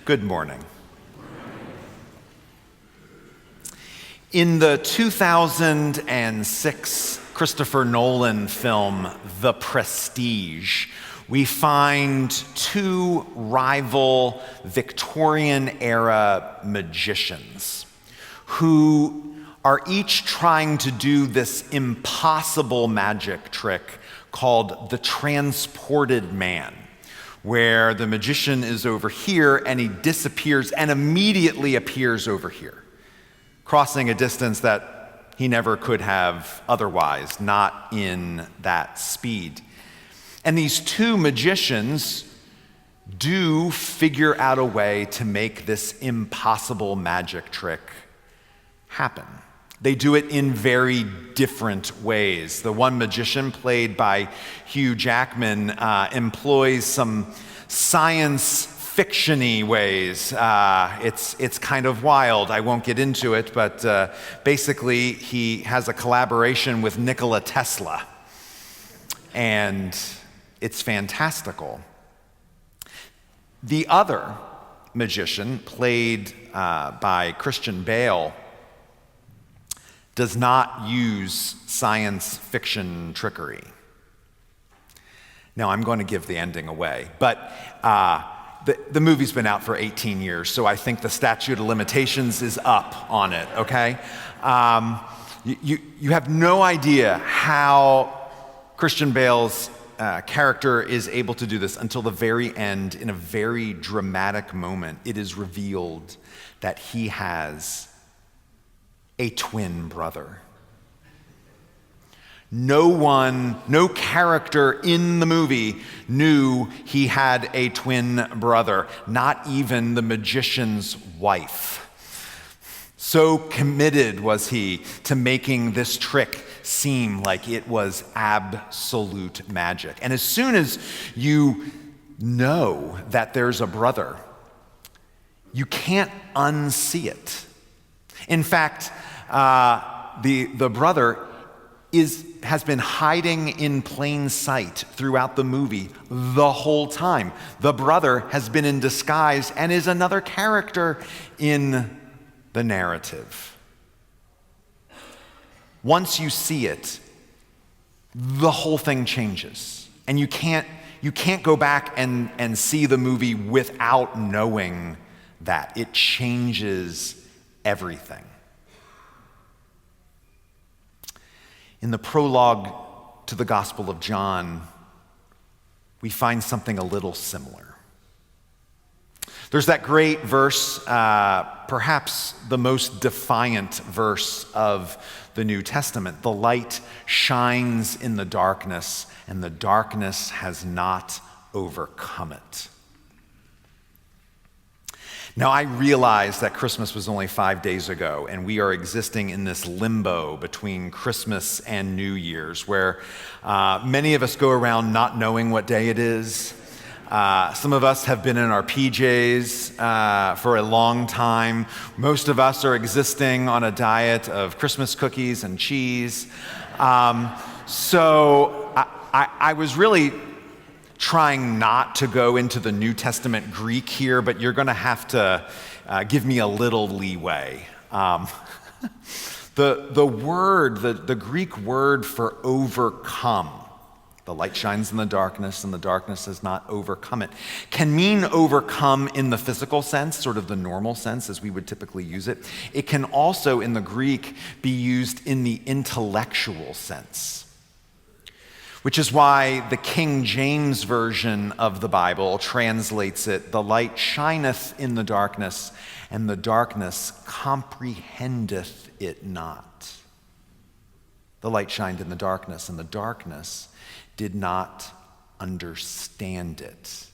Good morning. In the 2006 Christopher Nolan film, The Prestige, we find two rival Victorian-era magicians who are each trying to do this impossible magic trick called the transported man, where the magician is over here and he disappears and immediately appears over here, crossing a distance that he never could have otherwise, not in that speed. And these two magicians do figure out a way to make this impossible magic trick happen. They do it in very different ways. The one magician, played by Hugh Jackman, employs some science fiction-y ways. It's kind of wild. I won't get into it, but basically he has a collaboration with Nikola Tesla, and it's fantastical. The other magician, played by Christian Bale, does not use science fiction trickery. Now, I'm going to give the ending away, but the movie's been out for 18 years, so I think the statute of limitations is up on it, okay? You have no idea how Christian Bale's character is able to do this until the very end. In a very dramatic moment, it is revealed that he has a twin brother. No character in the movie knew he had a twin brother, not even the magician's wife. So committed was he to making this trick seem like it was absolute magic. And as soon as you know that there's a brother, you can't unsee it. In fact, the brother has been hiding in plain sight throughout the movie the whole time. The brother has been in disguise and is another character in the narrative. Once you see it, the whole thing changes. And you can't go back and see the movie without knowing that. It changes everything. In the prologue to the Gospel of John, we find something a little similar. There's that great verse, perhaps the most defiant verse of the New Testament. The light shines in the darkness, and the darkness has not overcome it. Now, I realize that Christmas was only 5 days ago, and we are existing in this limbo between Christmas and New Year's, where many of us go around not knowing what day it is. Some of us have been in our PJs for a long time. Most of us are existing on a diet of Christmas cookies and cheese. So I was really trying not to go into the New Testament Greek here, but you're going to have to give me a little leeway. The Greek word for overcome, the light shines in the darkness and the darkness has not overcome it, can mean overcome in the physical sense, sort of the normal sense as we would typically use it. It can also, in the Greek, be used in the intellectual sense, which is why the King James Version of the Bible translates it, "The light shineth in the darkness, and the darkness comprehendeth it not." The light shined in the darkness, and the darkness did not understand it,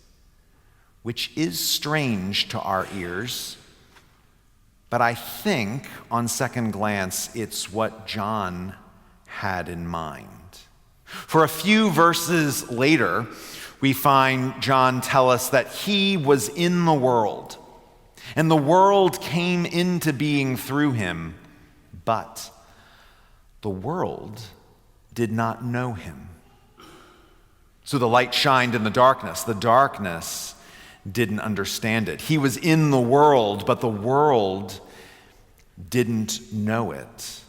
which is strange to our ears, but I think, on second glance, it's what John had in mind. For a few verses later, we find John tell us that he was in the world, and the world came into being through him, but the world did not know him. So the light shined in the darkness didn't understand it. He was in the world, but the world didn't know it.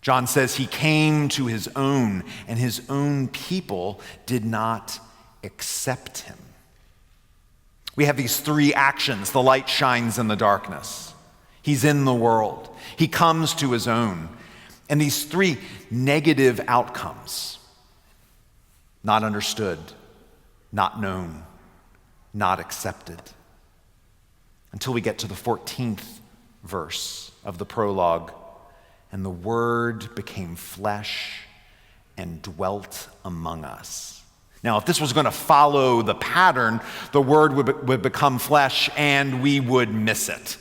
John says he came to his own, and his own people did not accept him. We have these three actions. The light shines in the darkness. He's in the world. He comes to his own. And these three negative outcomes: not understood, not known, not accepted. Until we get to the 14th verse of the prologue. And the Word became flesh and dwelt among us. Now, if this was going to follow the pattern, the Word would become flesh and we would miss it.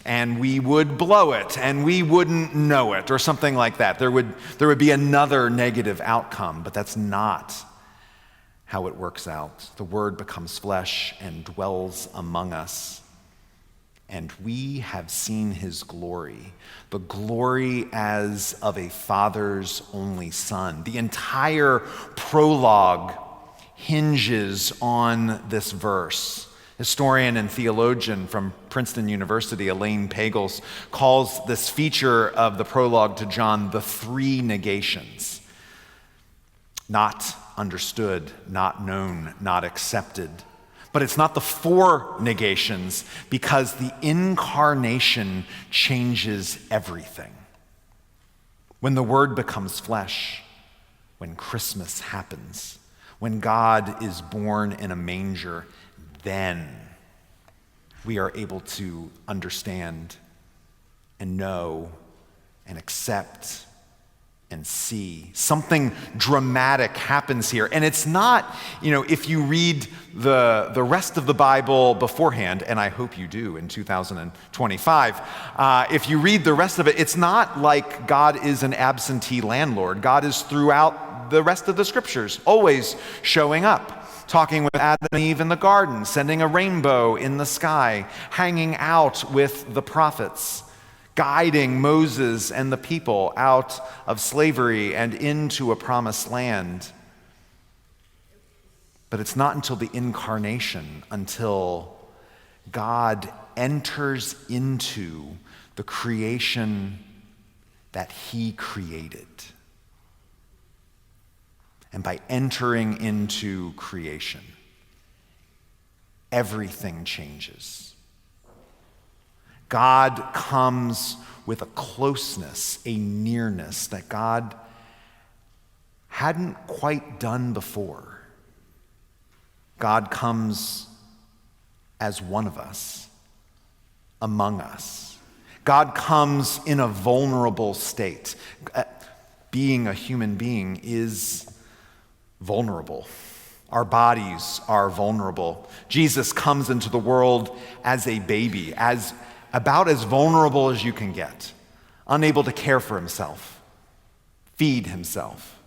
And we would blow it and we wouldn't know it, or something like that. There would be another negative outcome, but that's not how it works out. The Word becomes flesh and dwells among us. And we have seen his glory, the glory as of a father's only son. The entire prologue hinges on this verse. Historian and theologian from Princeton University, Elaine Pagels, calls this feature of the prologue to John the three negations: not understood, not known, not accepted. But it's not the four negations, because the incarnation changes everything. When the Word becomes flesh, when Christmas happens, when God is born in a manger, then we are able to understand and know and accept and see. Something dramatic happens here. And it's not, if you read the rest of the Bible beforehand, and I hope you do in 2025, if you read the rest of it, it's not like God is an absentee landlord. God is throughout the rest of the scriptures, always showing up, talking with Adam and Eve in the garden, sending a rainbow in the sky, hanging out with the prophets, guiding Moses and the people out of slavery and into a promised land. But it's not until the incarnation, until God enters into the creation that he created. And by entering into creation, everything changes. God comes with a closeness, a nearness that God hadn't quite done before. God comes as one of us, among us. God comes in a vulnerable state. Being a human being is vulnerable. Our bodies are vulnerable. Jesus comes into the world as a baby, about as vulnerable as you can get, unable to care for himself, feed himself,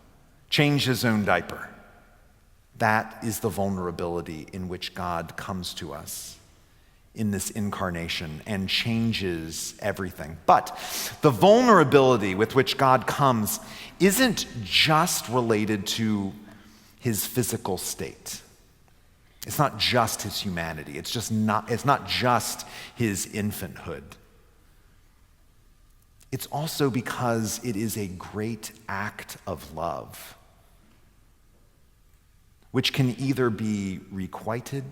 change his own diaper. That is the vulnerability in which God comes to us in this incarnation and changes everything. But the vulnerability with which God comes isn't just related to his physical state. It's not just his humanity. It's not just his infanthood. It's also because it is a great act of love, which can either be requited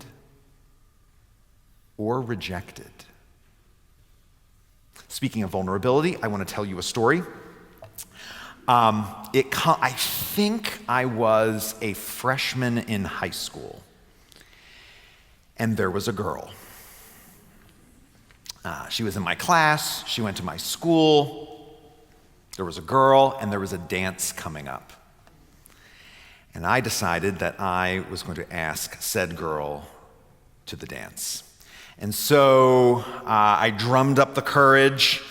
or rejected. Speaking of vulnerability, I want to tell you a story. I think I was a freshman in high school. And there was a girl. She was in my class. She went to my school. There was a girl, and there was a dance coming up. And I decided that I was going to ask said girl to the dance. And so I drummed up the courage,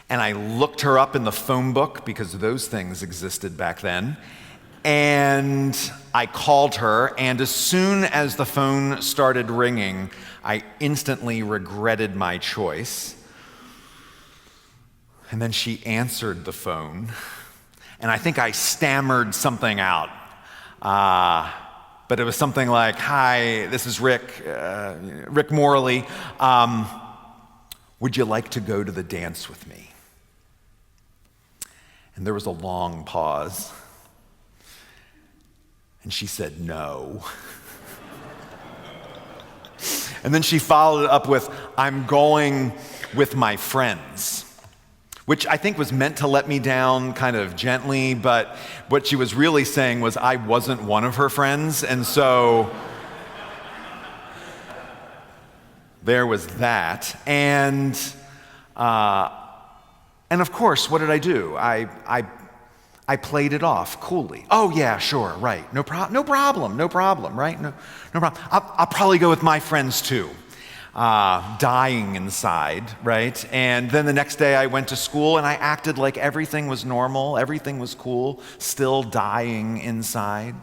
and I looked her up in the phone book, because those things existed back then. And I called her, and as soon as the phone started ringing, I instantly regretted my choice. And then she answered the phone, and I think I stammered something out. But it was something like, "Hi, this is Rick Morley. Would you like to go to the dance with me?" And there was a long pause. And she said, "No." And then she followed it up with, "I'm going with my friends," which I think was meant to let me down kind of gently, but what she was really saying was I wasn't one of her friends, and so there was that. And of course, what did I do? I played it off coolly. "Oh yeah, sure, right. No problem, right? No problem. I'll probably go with my friends too." Dying inside, right? And then the next day I went to school and I acted like everything was normal, everything was cool, still dying inside.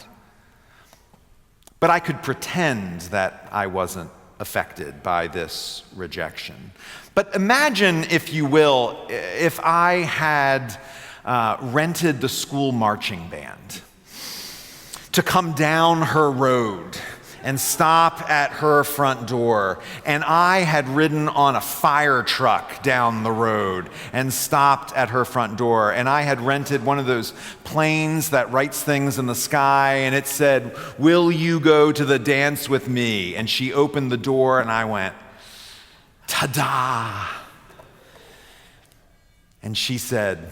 But I could pretend that I wasn't affected by this rejection. But imagine, if you will, if I had rented the school marching band to come down her road and stop at her front door, and I had ridden on a fire truck down the road and stopped at her front door, and I had rented one of those planes that writes things in the sky, and it said, "Will you go to the dance with me?" And she opened the door and I went, "Ta-da!" And she said,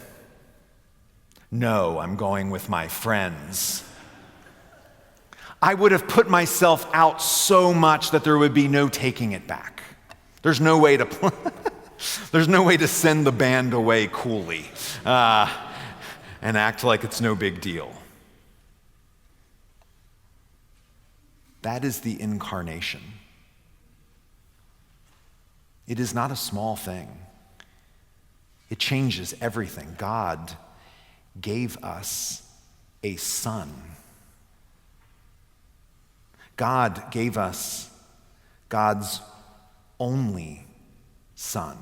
"No, I'm going with my friends." I would have put myself out so much that there would be no taking it back. There's no way to send the band away coolly and act like it's no big deal. That is the incarnation. It is not a small thing. It changes everything. God gave us a son. God gave us God's only Son.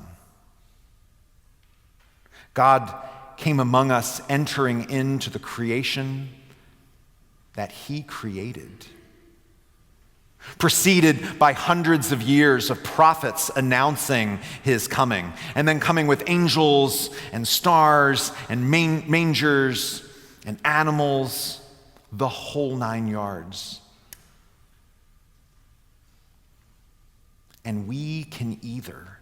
God came among us, entering into the creation that He created, preceded by hundreds of years of prophets announcing His coming, and then coming with angels and stars and mangers and animals, the whole 9 yards. And we can either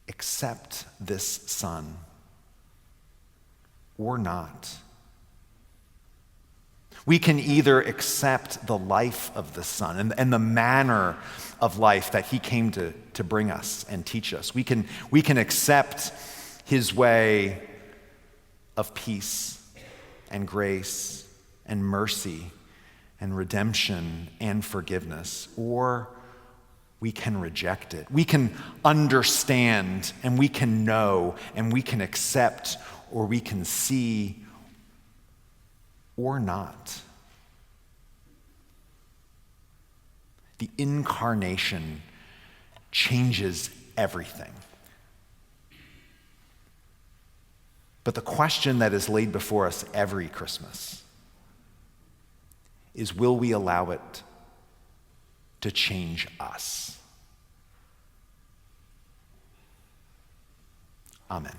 accept this Son or not. We can either accept the life of the Son and the manner of life that He came to bring us and teach us. We can accept His way of peace and grace and mercy and redemption and forgiveness, or we can reject it. We can understand, and we can know, and we can accept, or we can see, or not. The incarnation changes everything. But the question that is laid before us every Christmas is, will we allow it to change us? Amen.